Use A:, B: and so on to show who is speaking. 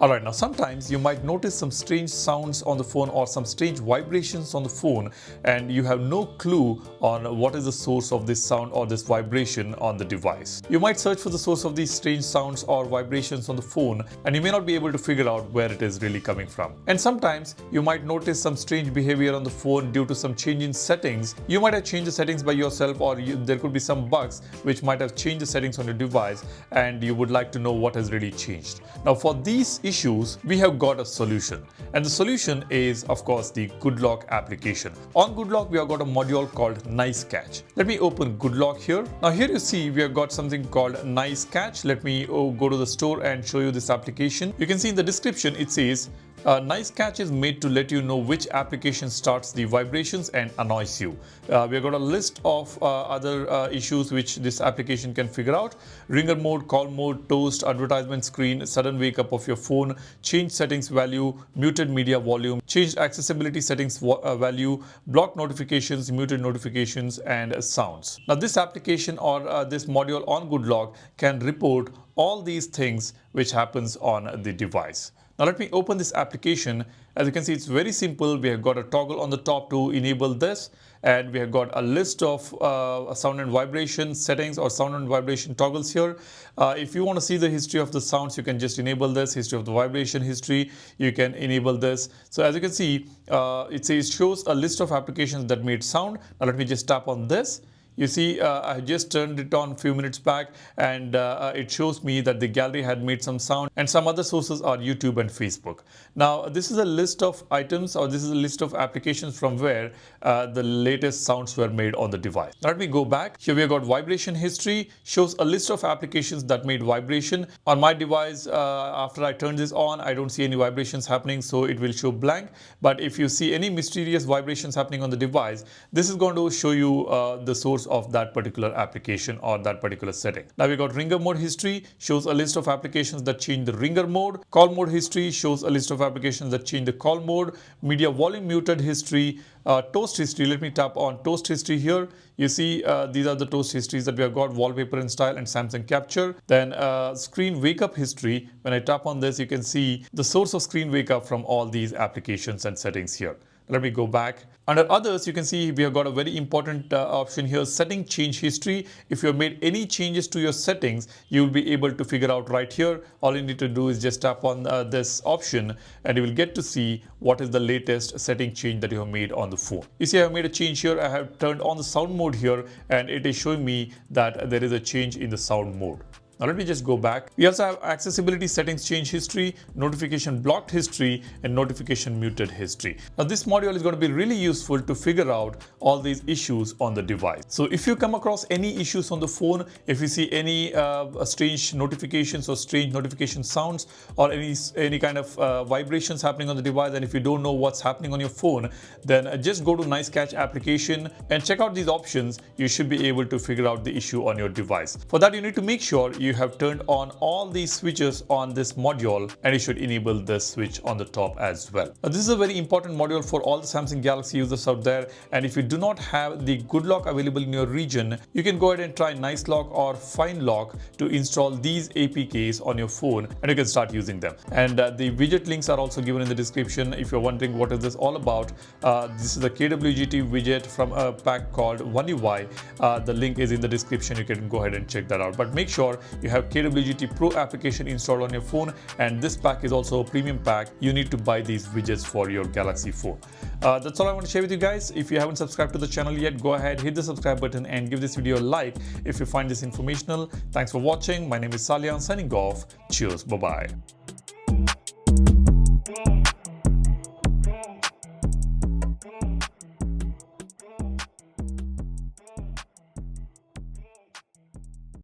A: Alright, now sometimes you might notice some strange sounds on the phone or some strange vibrations on the phone, and you have no clue on what is the source of this sound or this vibration on the device. You might search for the source of these strange sounds or vibrations on the phone, and you may not be able to figure out where it is really coming from. And sometimes you might notice some strange behavior on the phone due to some change in settings. You might have changed the settings by yourself, or there could be some bugs which might have changed the settings on your device, and you would like to know what has really changed. Now for these issues, we have got a solution, and the solution is of course the GoodLock application. On GoodLock we have got a module called Nice Catch. Let me open GoodLock here. Now here you see we have got something called Nice Catch. Let me go to the store and show you this application. You can see in the description it says Nice Catch is made to let you know which application starts the vibrations and annoys you. We have got a list of other issues which this application can figure out: ringer mode, call mode, toast, advertisement screen, sudden wake up of your phone, change settings value, muted media volume, changed accessibility settings value, blocked notifications, muted notifications, and sounds. Now this application or this module on GoodLock can report all these things which happens on the device. Now let me open this application. As you can see, it's very simple. We have got a toggle on the top to enable this, and we have got a list of sound and vibration settings or sound and vibration toggles here. If you want to see the history of the sounds, you can just enable this. History of the vibration history, you can enable this. So as you can see, it says shows a list of applications that made sound. Now let me just tap on this. You see, I just turned it on a few minutes back, and it shows me that the gallery had made some sound, and some other sources are YouTube and Facebook. Now, this is a list of items, or this is a list of applications from where the latest sounds were made on the device. Now, let me go back. Here we have got vibration history, shows a list of applications that made vibration. On my device, after I turn this on, I don't see any vibrations happening, so it will show blank. But if you see any mysterious vibrations happening on the device, this is going to show you the source of that particular application or that particular setting. Now we got ringer mode history, shows a list of applications that change the ringer mode. Call mode history shows a list of applications that change the call mode. Media volume muted history. Toast history, let me tap on toast history here. You see these are the toast histories that we have got: wallpaper and style and Samsung capture. Then screen wake up history. When I tap on this, you can see the source of screen wake up from all these applications and settings here. Let me go back. Under others, you can see we have got a very important option here: setting change history. If you have made any changes to your settings, you will be able to figure out right here. All you need to do is just tap on this option, and you will get to see what is the latest setting change that you have made on the phone. You see I have made a change here. I have turned on the sound mode here, and it is showing me that there is a change in the sound mode. Now let me just go back. We also have accessibility settings change history, notification blocked history, and notification muted history. Now this module is going to be really useful to figure out all these issues on the device. So if you come across any issues on the phone, if you see any strange notifications or strange notification sounds, or any kind of vibrations happening on the device, and if you don't know what's happening on your phone, then just go to Nice Catch application and check out these options. You should be able to figure out the issue on your device. For that, you need to make sure you have turned on all these switches on this module, and you should enable this switch on the top as well. Now, this is a very important module for all the Samsung Galaxy users out there, and if you do not have the GoodLock available in your region, you can go ahead and try NiceLock or FindLock to install these APKs on your phone, and you can start using them. And the widget links are also given in the description. If you're wondering what is this all about, this is a KWGT widget from a pack called One UI. The link is in the description. You can go ahead and check that out. But make sure you have KWGT Pro application installed on your phone, and this pack is also a premium pack. You need to buy these widgets for your Galaxy phone. That's all I want to share with you guys. If you haven't subscribed to the channel yet, go ahead, hit the subscribe button and give this video a like if you find this informational. Thanks for watching. My name is Salyan, signing off. Cheers. Bye-bye.